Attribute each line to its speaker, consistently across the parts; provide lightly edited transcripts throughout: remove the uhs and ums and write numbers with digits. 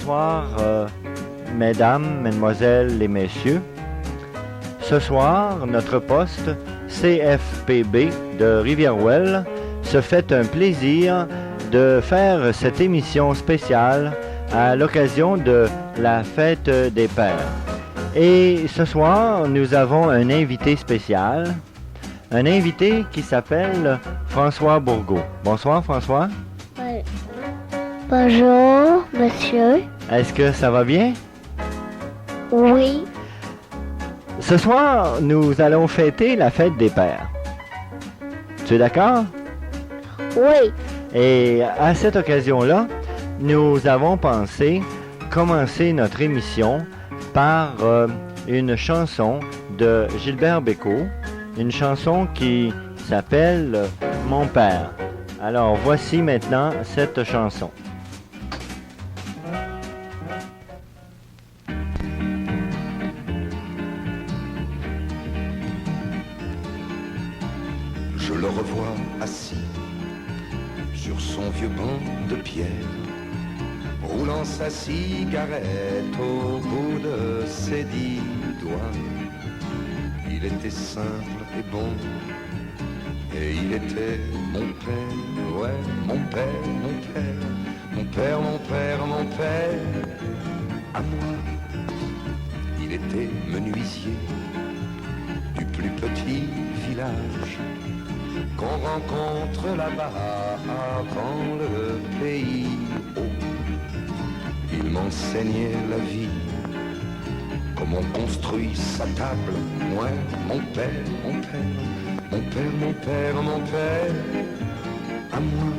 Speaker 1: bonsoir, mesdames, mesdemoiselles et messieurs. Ce soir, notre poste CFPB de Rivière-Ouelle se fait un plaisir de faire cette émission spéciale à l'occasion de la fête des pères. Et ce soir, nous avons un invité spécial, un invité qui s'appelle François Bourgault. Bonsoir François.
Speaker 2: Oui. Bonjour, monsieur.
Speaker 1: Est-ce que ça va bien?
Speaker 2: Oui.
Speaker 1: Ce soir, nous allons fêter la fête des pères. Tu es d'accord?
Speaker 2: Oui.
Speaker 1: Et à cette occasion-là, nous avons pensé commencer notre émission par une chanson de Gilbert Bécaud, une chanson qui s'appelle « Mon père ». Alors, voici maintenant cette chanson.
Speaker 3: Je le revois assis sur son vieux banc de pierre, roulant sa cigarette au bout de ses 10 doigts. Il était simple et bon, et il était mon père, ouais, mon père, mon père, mon père, mon père, mon père, à moi. Il était menuisier du plus petit village qu'on rencontre là-bas avant le pays haut. Il m'enseignait la vie, comment on construit sa table. Moi, mon père, mon père, mon père, mon père, mon père, à moi.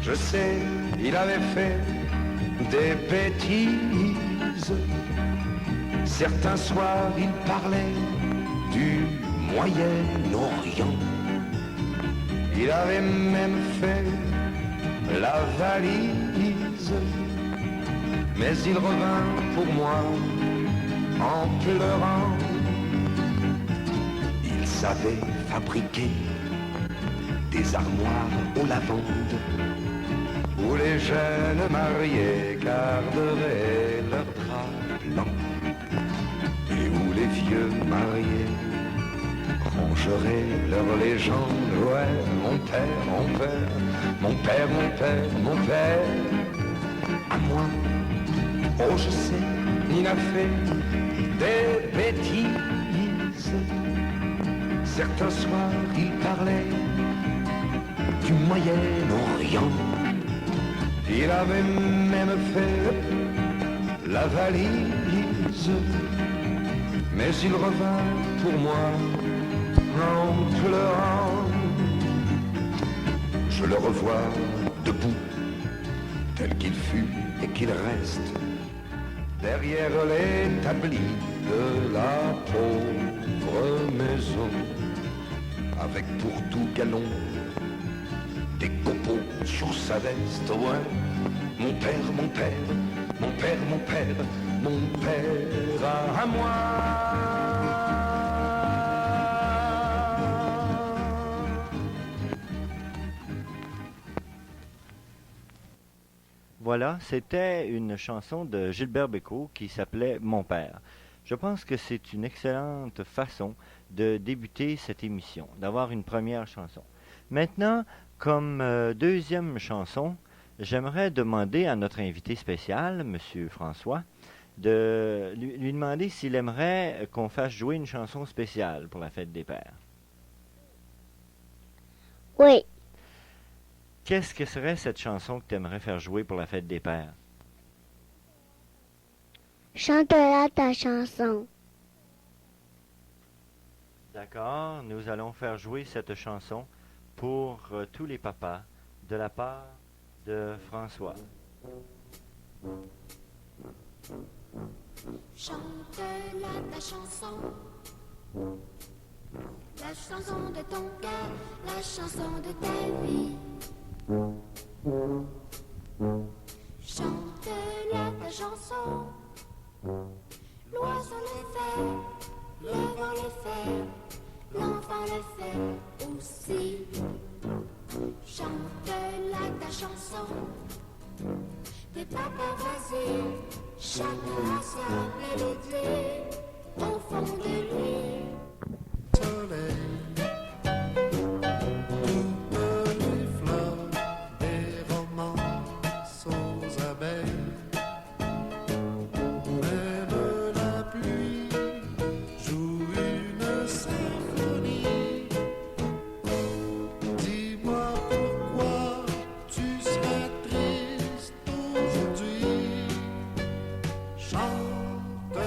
Speaker 3: Je sais, il avait fait des bêtises. Certains soirs, il parlait du Moyen-Orient. Il avait même fait la valise, mais il revint pour moi en pleurant. Il savait fabriquer des armoires aux lavandes où les jeunes mariés garderaient leurs draps blancs et où les vieux mariés rangeraient leurs légendes. Ouais, mon père, mon père, mon père, mon père, mon père, à moi. Oh, je sais, il a fait des bêtises. Certains soirs, il parlait du Moyen-Orient. Il avait même fait la valise, mais il revint pour moi en pleurant. Je le revois debout, tel qu'il fut et qu'il reste, derrière l'établi de la pauvre maison, avec pour tout galon des copeaux sur sa veste. Ouais, mon père, mon père, mon père, mon père, mon père à moi.
Speaker 1: Voilà, c'était une chanson de Gilbert Bécaud qui s'appelait « Mon père ». Je pense que c'est une excellente façon de débuter cette émission, d'avoir une première chanson. Maintenant, comme deuxième chanson, j'aimerais demander à notre invité spécial, M. François, de lui demander s'il aimerait qu'on fasse jouer une chanson spéciale pour la fête des pères.
Speaker 2: Oui.
Speaker 1: Qu'est-ce que serait cette chanson que tu aimerais faire jouer pour la fête des pères?
Speaker 2: Chante-la ta chanson.
Speaker 1: D'accord, nous allons faire jouer cette chanson pour tous les papas de la part de François.
Speaker 4: Chante-la ta chanson, la chanson de ton cœur, la chanson de ta vie. Chante-la ta chanson, l'oiseau le fait, le vent le fait, l'enfant le fait aussi. Chante-la ta chanson, des paparazzi, chacun a sa mélodie au fond de lui.
Speaker 5: Soleil, toutes les fleurs, des romances aux abeilles. Même la pluie joue une symphonie. Dis-moi pourquoi tu serais triste aujourd'hui. Chante,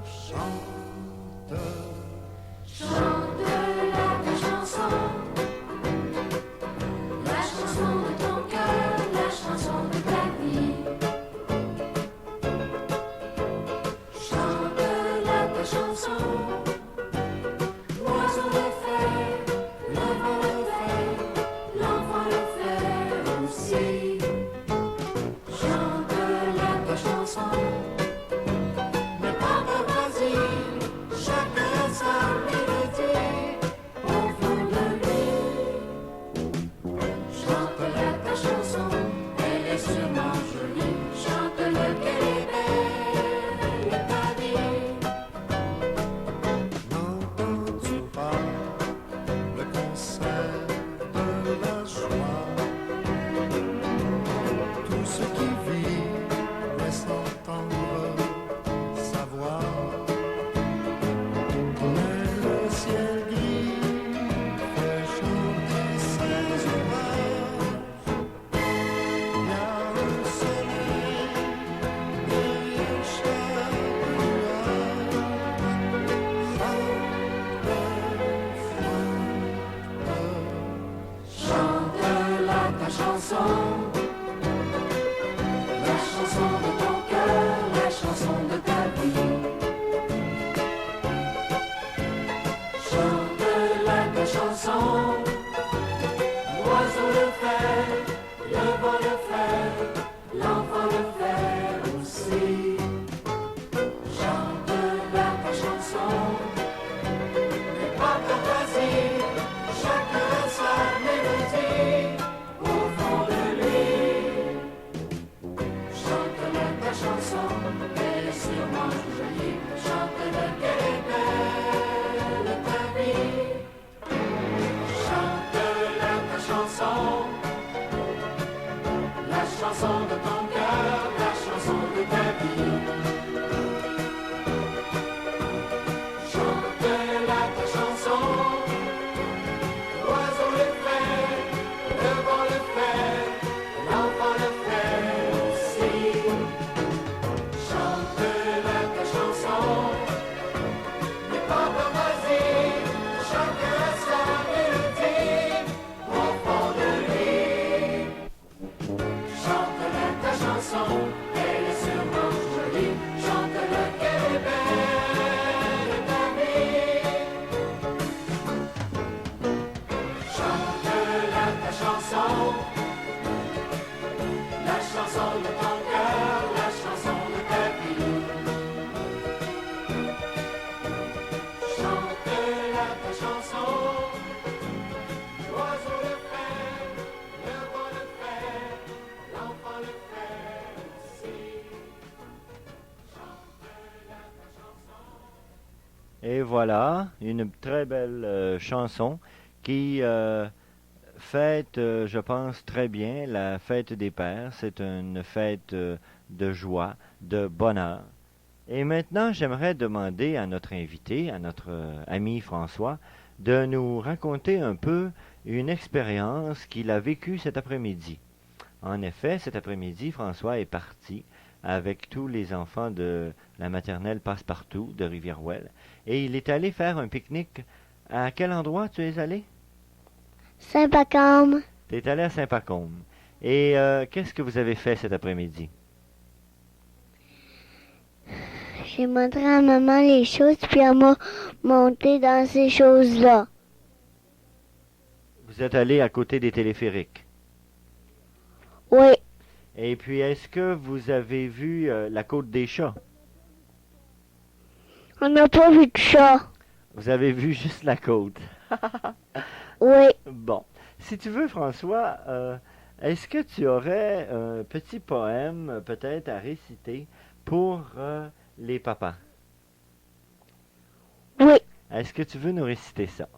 Speaker 5: chante.
Speaker 4: Chante ta chanson, la chanson de ton cœur, la chanson de ta vie. Chante ta chanson, l'oiseau le fait, le vent le fait, l'enfant le fait aussi. Chante ta chanson, mais paparazzi, chacun sa mélodie au fond de lui. Chante-la ta chanson, elle est sûrement jolie. Chante-le qu'elle est belle, ta vie.
Speaker 5: N'entends-tu pas le concert de la joie? Tout ce qui vit laisse entendre sa voix. Mais le ciel gris fait chanter ses orages. Il y a un soleil derrière chaque nuage.
Speaker 4: Chante-la ta chanson, la chanson de ton cœur, la chanson de ta vie. Chante-la ta chanson, l'oiseau le fait, le vent le fait, l'enfant le fait aussi. Chante-la ta chanson, les paparazzi, chacun a sa mélodie au fond de lui. Chante-la ta chanson, elle est sûrement jolie. Chante-la qu'elle est belle, ta vie. Chante-la ta chanson, la chanson de ton cœur, la chanson de ta vie. Chante-la ta chanson, l'oiseau le fait, le vent le fait, l'enfant le fait aussi. Chante-la ta chanson, les paparazzi, chacun a sa mélodie au fond de lui. Chante-la ta chanson, elle est sûrement jolie. Chante-la qu'elle est belle, ta vie. Chante-la ta chanson, la chanson de ton cœur, la chanson de ta vie. Chante-la ta chanson, l'oiseau le fait, le vent le fait, l'enfant le fait aussi. Chante-la ta chanson.
Speaker 1: Et voilà, une très belle chanson qui fête, je pense, très bien la fête des pères. C'est une fête de joie, de bonheur. Et maintenant, j'aimerais demander à notre invité, à notre ami François, de nous raconter un peu une expérience qu'il a vécue cet après-midi. En effet, cet après-midi, François est parti avec tous les enfants de la maternelle Passepartout de Rivière-Ouelle et il est allé faire un pique-nique. À quel endroit tu es allé?
Speaker 2: Saint-Pacôme.
Speaker 1: Tu es allé à Saint-Pacôme. Et qu'est-ce que vous avez fait cet après-midi?
Speaker 2: J'ai montré à maman les choses, puis elle m'a monté dans ces choses-là.
Speaker 1: Vous êtes allé à côté des téléphériques.
Speaker 2: Oui,
Speaker 1: Et puis, est-ce que vous avez vu la côte des chats?
Speaker 2: on n'a pas vu de chat.
Speaker 1: Vous avez vu juste la côte.
Speaker 2: Oui,
Speaker 1: Bon. Si tu veux, François, Est-ce que tu aurais un petit poème peut-être à réciter pour les papas?
Speaker 2: Oui,
Speaker 1: Est-ce que tu veux nous réciter ça?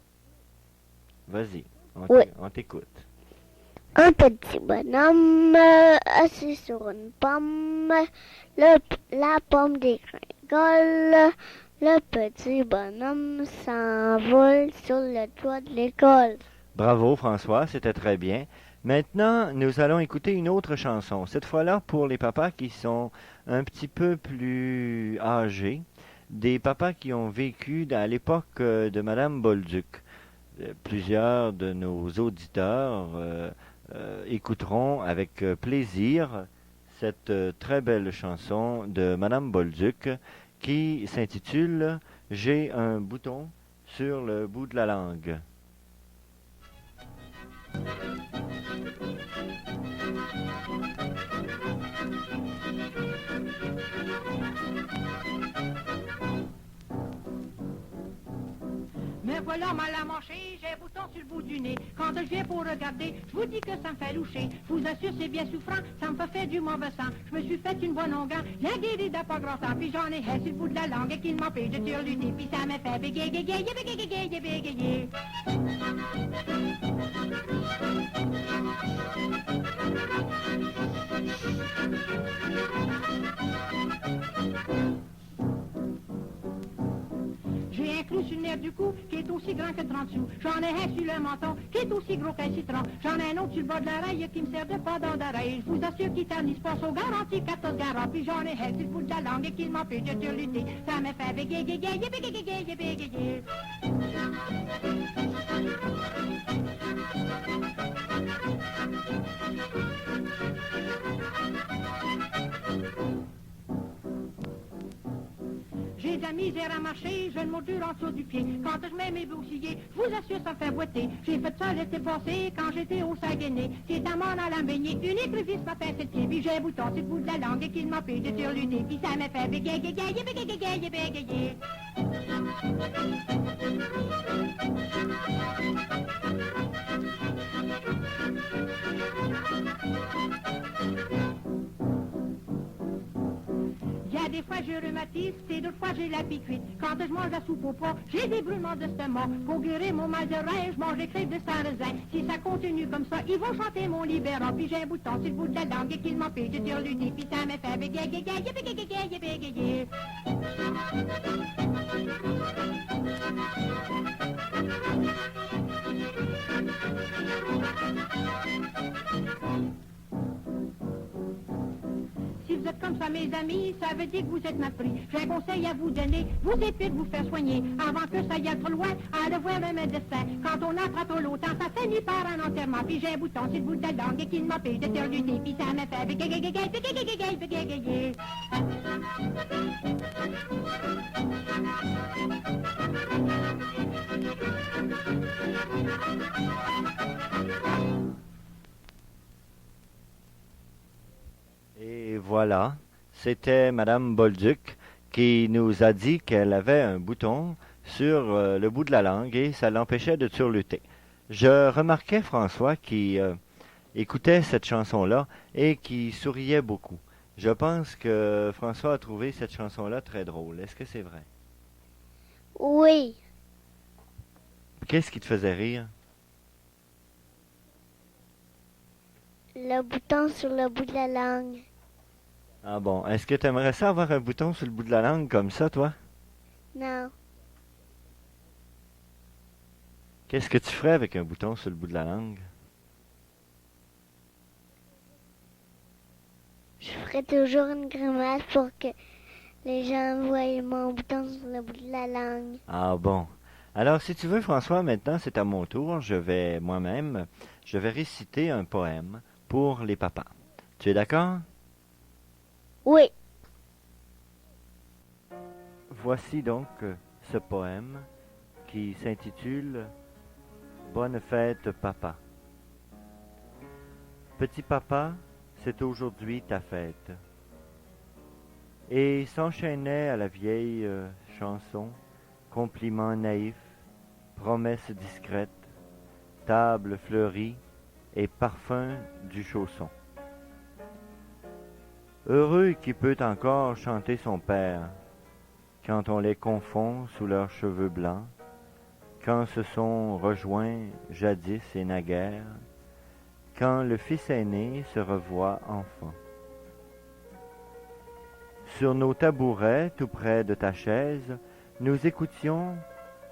Speaker 1: Vas-y,
Speaker 2: Oui.
Speaker 1: on t'écoute.
Speaker 2: un petit bonhomme assis sur une pomme, la pomme dégringole, le petit bonhomme s'envole sur le toit de l'école.
Speaker 1: Bravo François, c'était très bien. Maintenant, nous allons écouter une autre chanson, cette fois-là pour les papas qui sont un petit peu plus âgés, des papas qui ont vécu à l'époque de Madame Bolduc. Plusieurs de nos auditeurs écouteront avec plaisir cette très belle chanson de Madame Bolduc qui s'intitule J'ai un bouton sur le bout de la langue.
Speaker 6: Me voilà mal à manger, j'ai un bouton sur le bout du nez. Quand je viens pour regarder, je vous dis que ça me fait loucher. Je vous assure, c'est bien souffrant, ça me fait faire du mauvais sang. Je me suis fait une bonne longueur, la guérie n'a pas grand temps. Puis j'en ai sur le bout de la langue et qu'il m'empêche de turluter. Puis ça me fait bégayer, bégayer, bégayer, bégayer. J'ai un clou sur le nerf du cou qui est aussi grand que 30 sous. J'en ai un sur le menton qui est aussi gros qu'un citron. J'en ai un autre sur le bas de l'oreille qui me sert de pendant d'oreille. Je vous assure qu'il ternisse pas son garantie 14 garants. Puis j'en ai un sur le bout de la langue et qu'il m'empêche de turluter. Ça me fait bégayer, bégayer, bégayer, bégayer. J'ai de la misère à marcher, j'ai une morsure en dessous du pied. Quand je mets mes boucliers, je vous assure, ça me fait boiter. J'ai fait ça l'été passé, quand j'étais au Saguenay. C'est un mon à la baignée, une écrevisse m'a fait cette pied. Puis j'ai un bouton sur le bout de la langue et qu'il m'empêche de turluter. Puis ça me fait bégayer, bégayer, bégayer, bégayer. Il y a des fois j'ai rhumatisme, et d'autres fois j'ai la piquite. Quand je mange la soupe au pois, j'ai des brûlements d'estomac. Pour guérir mon mal de rein, je mange des crêpes de sarrasin. Si ça continue comme ça, ils vont chanter mon libérant. Puis j'ai un bouton sur le bout de la langue et qu'il m'empêche de turluter. Puis ça me fait bégayer, bégayer, bégayer, bégayer. Si vous êtes comme ça, mes amis, ça veut dire que vous êtes mal pris. J'ai un conseil à vous donner, vous épée de vous faire soigner. Avant que ça y aille trop loin, allez voir le médecin. Quand on attrape trop longtemps, ça finit par un enterrement. Puis j'ai un bouton sur le bout de la langue et qu'il m'empêche de turluter. Puis ça me fait bégayer, bégayer, bégayer, bégayer.
Speaker 1: Et voilà, c'était Madame Bolduc qui nous a dit qu'elle avait un bouton sur le bout de la langue et ça l'empêchait de turluter. Je remarquais François qui écoutait cette chanson-là et qui souriait beaucoup. Je pense que François a trouvé cette chanson-là très drôle. Est-ce que c'est vrai?
Speaker 2: Oui,
Speaker 1: Qu'est-ce qui te faisait rire?
Speaker 2: le bouton sur le bout de la langue.
Speaker 1: Ah bon, est-ce que tu aimerais ça avoir un bouton sur le bout de la langue comme ça, toi?
Speaker 2: Non,
Speaker 1: Qu'est-ce que tu ferais avec un bouton sur le bout de la langue?
Speaker 2: je ferai toujours une grimace pour que les gens voient mon bouton sur le bout de la langue.
Speaker 1: Ah bon. Alors, si tu veux, François, maintenant c'est à mon tour. Je vais réciter un poème pour les papas. Tu es d'accord?
Speaker 2: Oui,
Speaker 1: Voici donc ce poème qui s'intitule Bonne fête, papa. Petit papa, c'est aujourd'hui ta fête. Et s'enchaînait à la vieille chanson, compliments naïfs, promesses discrètes, table fleurie et parfum du chausson. Heureux qui peut encore chanter son père, quand on les confond sous leurs cheveux blancs, quand se sont rejoints jadis et naguère, quand le fils aîné se revoit enfant. Sur nos tabourets, tout près de ta chaise, nous écoutions,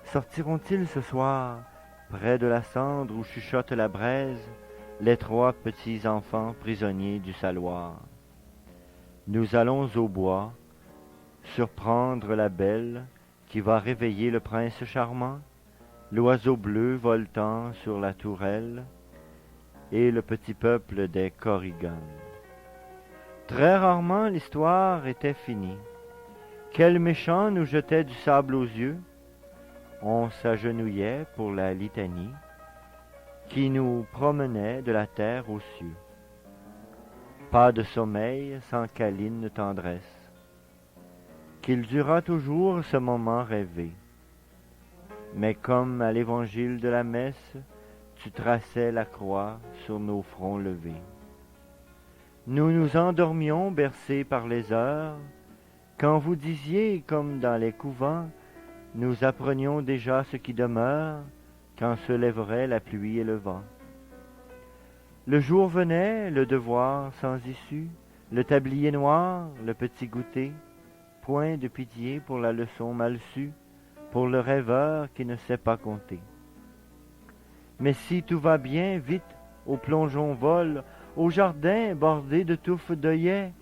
Speaker 1: sortiront-ils ce soir, près de la cendre où chuchote la braise, les trois petits enfants prisonniers du saloir. Nous allons au bois, surprendre la belle qui va réveiller le prince charmant, l'oiseau bleu voltant sur la tourelle, et le petit peuple des Korrigans. Très rarement l'histoire était finie. Quel méchant nous jetait du sable aux yeux. On s'agenouillait pour la litanie qui nous promenait de la terre aux cieux. Pas de sommeil sans câline tendresse. Qu'il dura toujours ce moment rêvé. Mais comme à l'évangile de la messe, tu traçais la croix sur nos fronts levés. Nous nous endormions bercés par les heures, quand vous disiez, comme dans les couvents, nous apprenions déjà ce qui demeure, quand se lèverait la pluie et le vent. Le jour venait, le devoir sans issue, le tablier noir, le petit goûter, point de pitié pour la leçon mal sue, pour le rêveur qui ne sait pas compter. Mais si tout va bien, vite, au plongeon vole, au jardin bordé de touffes d'œillets,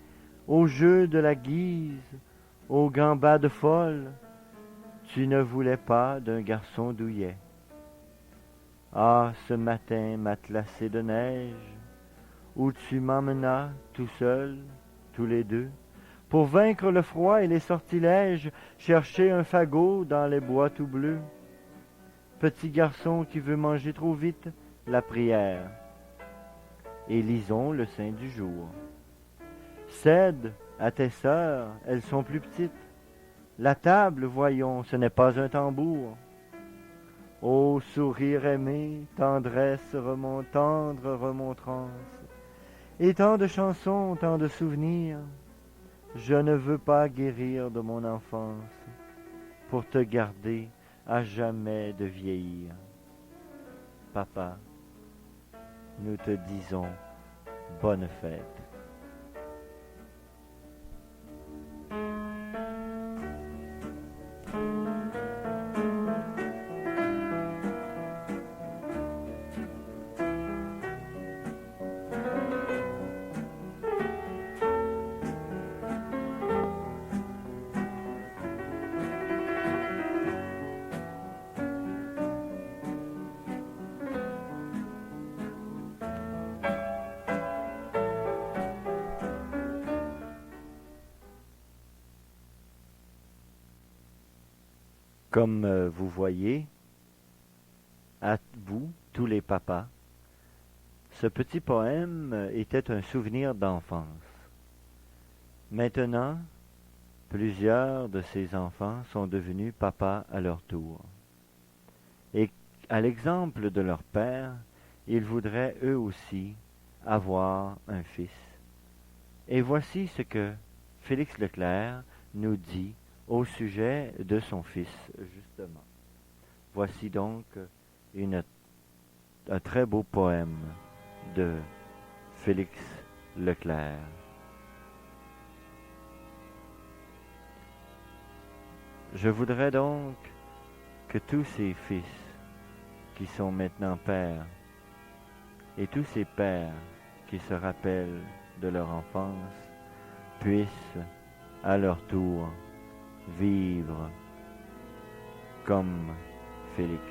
Speaker 1: au jeu de la guise, aux gambades folles, tu ne voulais pas d'un garçon douillet. Ah, ce matin matelassé de neige, où tu m'emmenas tout seul, tous les deux, pour vaincre le froid et les sortilèges, chercher un fagot dans les bois tout bleus. Petit garçon qui veut manger trop vite, la prière. Et lisons le saint du jour. Cède à tes sœurs, elles sont plus petites. La table, voyons, ce n'est pas un tambour. Ô sourire aimé, tendresse tendre remontrance, et tant de chansons, tant de souvenirs, je ne veux pas guérir de mon enfance, pour te garder à jamais de vieillir. Papa, nous te disons bonne fête. Comme vous voyez, à vous, tous les papas, ce petit poème était un souvenir d'enfance. Maintenant, plusieurs de ces enfants sont devenus papas à leur tour. Et à l'exemple de leur père, ils voudraient eux aussi avoir un fils. Et voici ce que Félix Leclerc nous dit au sujet de son fils, justement. Voici donc un très beau poème de Félix Leclerc. Je voudrais donc que tous ces fils qui sont maintenant pères et tous ces pères qui se rappellent de leur enfance puissent à leur tour vivre comme Félix.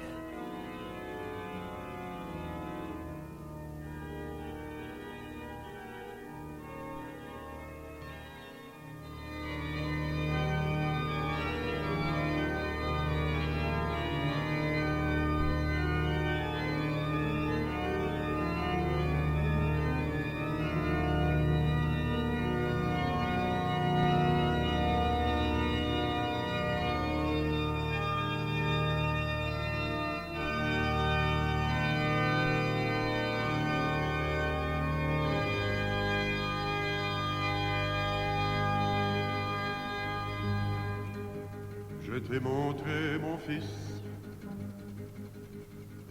Speaker 7: Je t'ai montré, mon fils,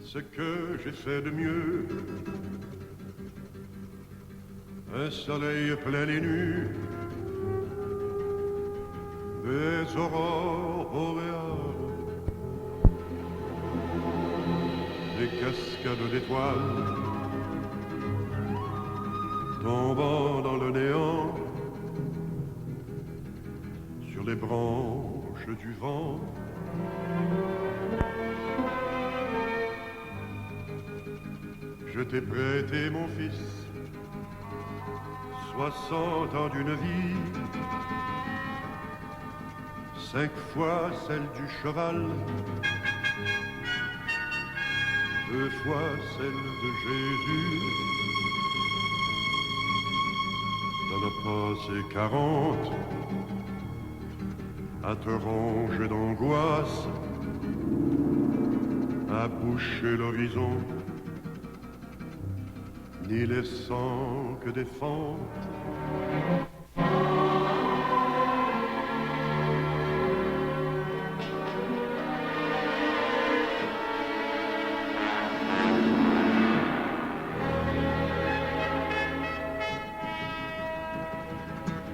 Speaker 7: ce que j'ai fait de mieux. Un soleil plein et nu, des aurores boréales, des cascades d'étoiles tombant dans le néant sur les branches du vent. Je t'ai prêté, mon fils, 60 ans d'une vie, 5 fois celle du cheval, 2 fois celle de Jésus. T'en as passé 40 à te ronger d'angoisse, à boucher l'horizon, n'y laissant que des fentes.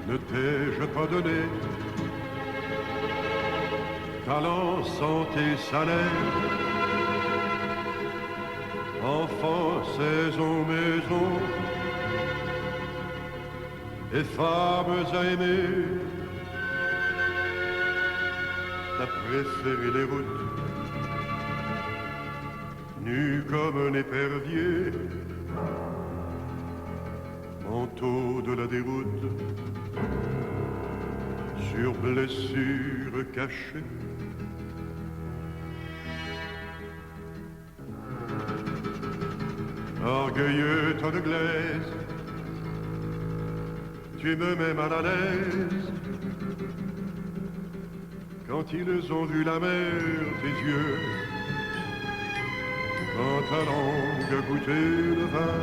Speaker 7: Ne t'ai-je pas donné talent, santé, salaire, enfants, saison, maison, et femmes à aimer? T'as préféré les routes, nu comme un épervier, manteau de la déroute, sur blessure cachée. Orgueilleux tas de glaise, tu me mets mal à l'aise. Quand ils ont vu la mer, tes yeux, quand ta langue a goûté le vin,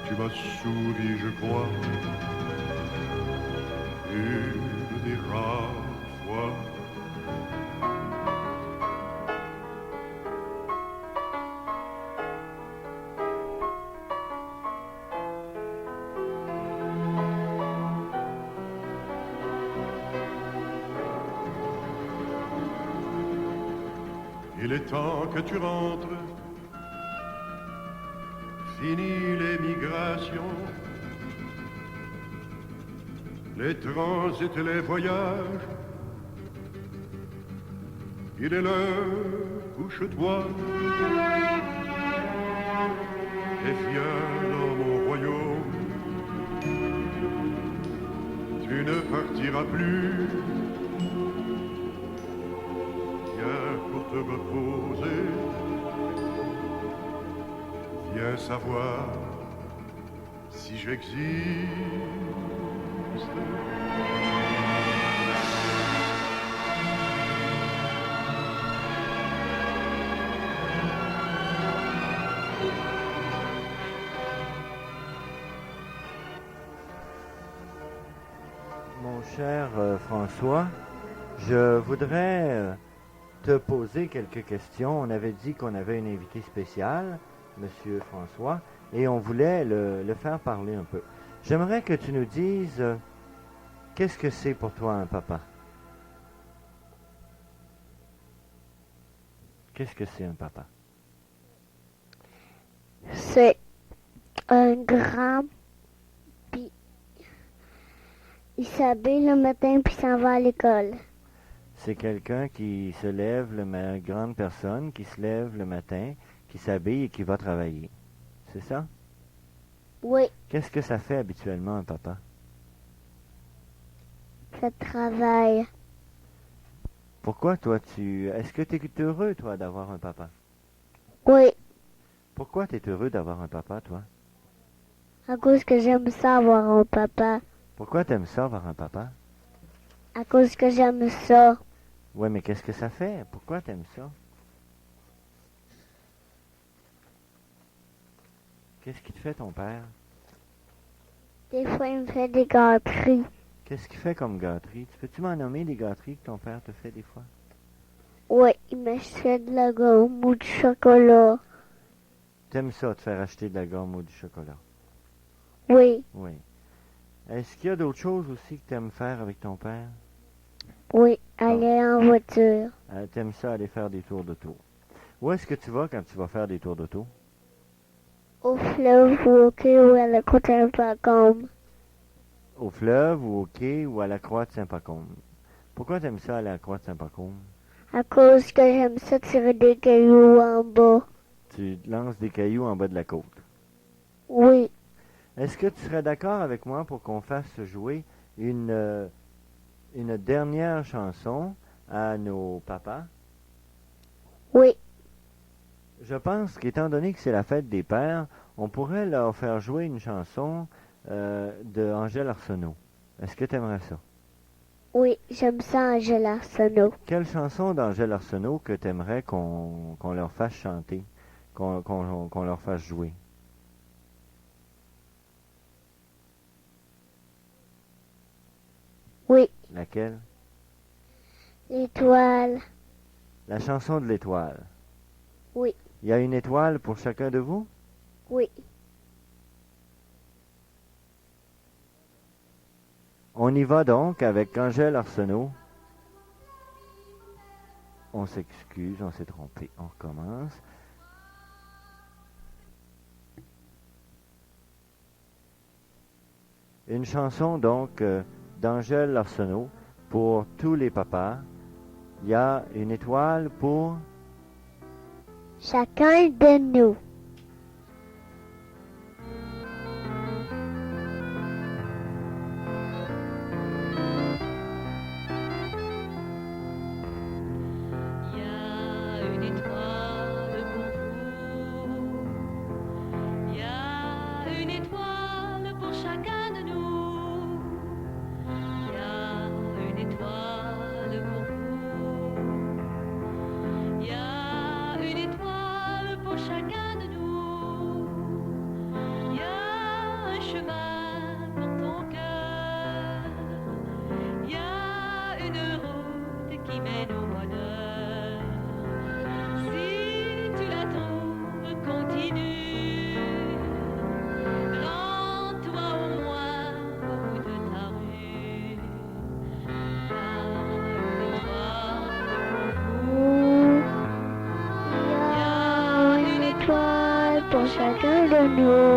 Speaker 7: tu m'as souri, je crois, une des rares fois. Il est temps que tu rentres, fini l'émigration, les transits et les voyages. Il est l'heure, couche-toi et viens dans mon royaume. Tu ne partiras plus, pour te reposer, viens savoir si j'existe.
Speaker 1: Mon cher François, je voudrais te poser quelques questions. On avait dit qu'on avait une invité spéciale, Monsieur François, et on voulait le faire parler un peu. J'aimerais que tu nous dises qu'est-ce que c'est pour toi un papa? Qu'est-ce que c'est un papa?
Speaker 2: C'est un grand, puis il s'habille le matin puis s'en va à l'école.
Speaker 1: C'est quelqu'un qui se lève, une grande personne qui se lève le matin, qui s'habille et qui va travailler. C'est ça?
Speaker 2: Oui,
Speaker 1: Qu'est-ce que ça fait habituellement un papa?
Speaker 2: ça travaille.
Speaker 1: Pourquoi toi Est-ce que tu es heureux toi d'avoir un papa?
Speaker 2: Oui,
Speaker 1: Pourquoi tu es heureux d'avoir un papa toi?
Speaker 2: à cause que j'aime ça avoir un papa.
Speaker 1: Pourquoi tu aimes ça avoir un papa?
Speaker 2: À cause que j'aime ça.
Speaker 1: Ouais, mais qu'est-ce que ça fait? Pourquoi tu aimes ça? Qu'est-ce qui te fait ton père?
Speaker 2: Des fois, il me fait des gâteries.
Speaker 1: Qu'est-ce qu'il fait comme gâterie? Peux-tu m'en nommer les gâteries que ton père te fait des fois?
Speaker 2: Oui, il m'achète de la gomme ou du chocolat.
Speaker 1: T'aimes ça, te faire acheter de la gomme ou du chocolat?
Speaker 2: Oui,
Speaker 1: Oui. Est-ce qu'il y a d'autres choses aussi que t'aimes faire avec ton père?
Speaker 2: oui, aller en voiture.
Speaker 1: T'aimes ça aller faire des tours d'auto? Où est-ce que tu vas quand tu vas faire des tours d'auto?
Speaker 2: Au fleuve ou au quai ou à la côte Saint-Pacôme.
Speaker 1: Au fleuve ou au quai ou à la croix de Saint-Pacôme? Pourquoi t'aimes ça aller à la croix de Saint-Pacôme?
Speaker 2: À cause que j'aime ça tirer des cailloux en bas.
Speaker 1: Tu lances des cailloux en bas de la côte.
Speaker 2: Oui,
Speaker 1: Est-ce que tu serais d'accord avec moi pour qu'on fasse jouer une dernière chanson à nos papas?
Speaker 2: oui,
Speaker 1: Je pense qu'étant donné que c'est la fête des pères, on pourrait leur faire jouer une chanson de Angèle Arsenault. Est-ce que tu aimerais ça?
Speaker 2: oui, j'aime ça Angèle Arsenault.
Speaker 1: Quelle chanson d'Angèle Arsenault que tu aimerais qu'on leur fasse chanter, qu'on leur fasse jouer?
Speaker 2: Oui,
Speaker 1: Laquelle?
Speaker 2: l'étoile.
Speaker 1: La chanson de l'étoile.
Speaker 2: Oui,
Speaker 1: Il y a une étoile pour chacun de vous?
Speaker 2: oui.
Speaker 1: On y va donc avec Angèle Arsenault. On s'excuse, on s'est trompé. On recommence. Une chanson donc d'Angèle Arsenault pour tous les papas. Il y a une étoile pour...
Speaker 2: Chacun de nous.
Speaker 8: Il y a une étoile pour vous. Il y a une étoile pour chacun de nous. Il y a une étoile pour vous. Il y a une étoile pour chacun de nous. Il y a un chemin pour ton cœur. Il y a une route qui mène au bonheur. Si tu la trouves, continue. Rends-toi au moins au bout de ta rue. Il y a une étoile pour vous.
Speaker 2: Il y a une étoile pour chacun de nous.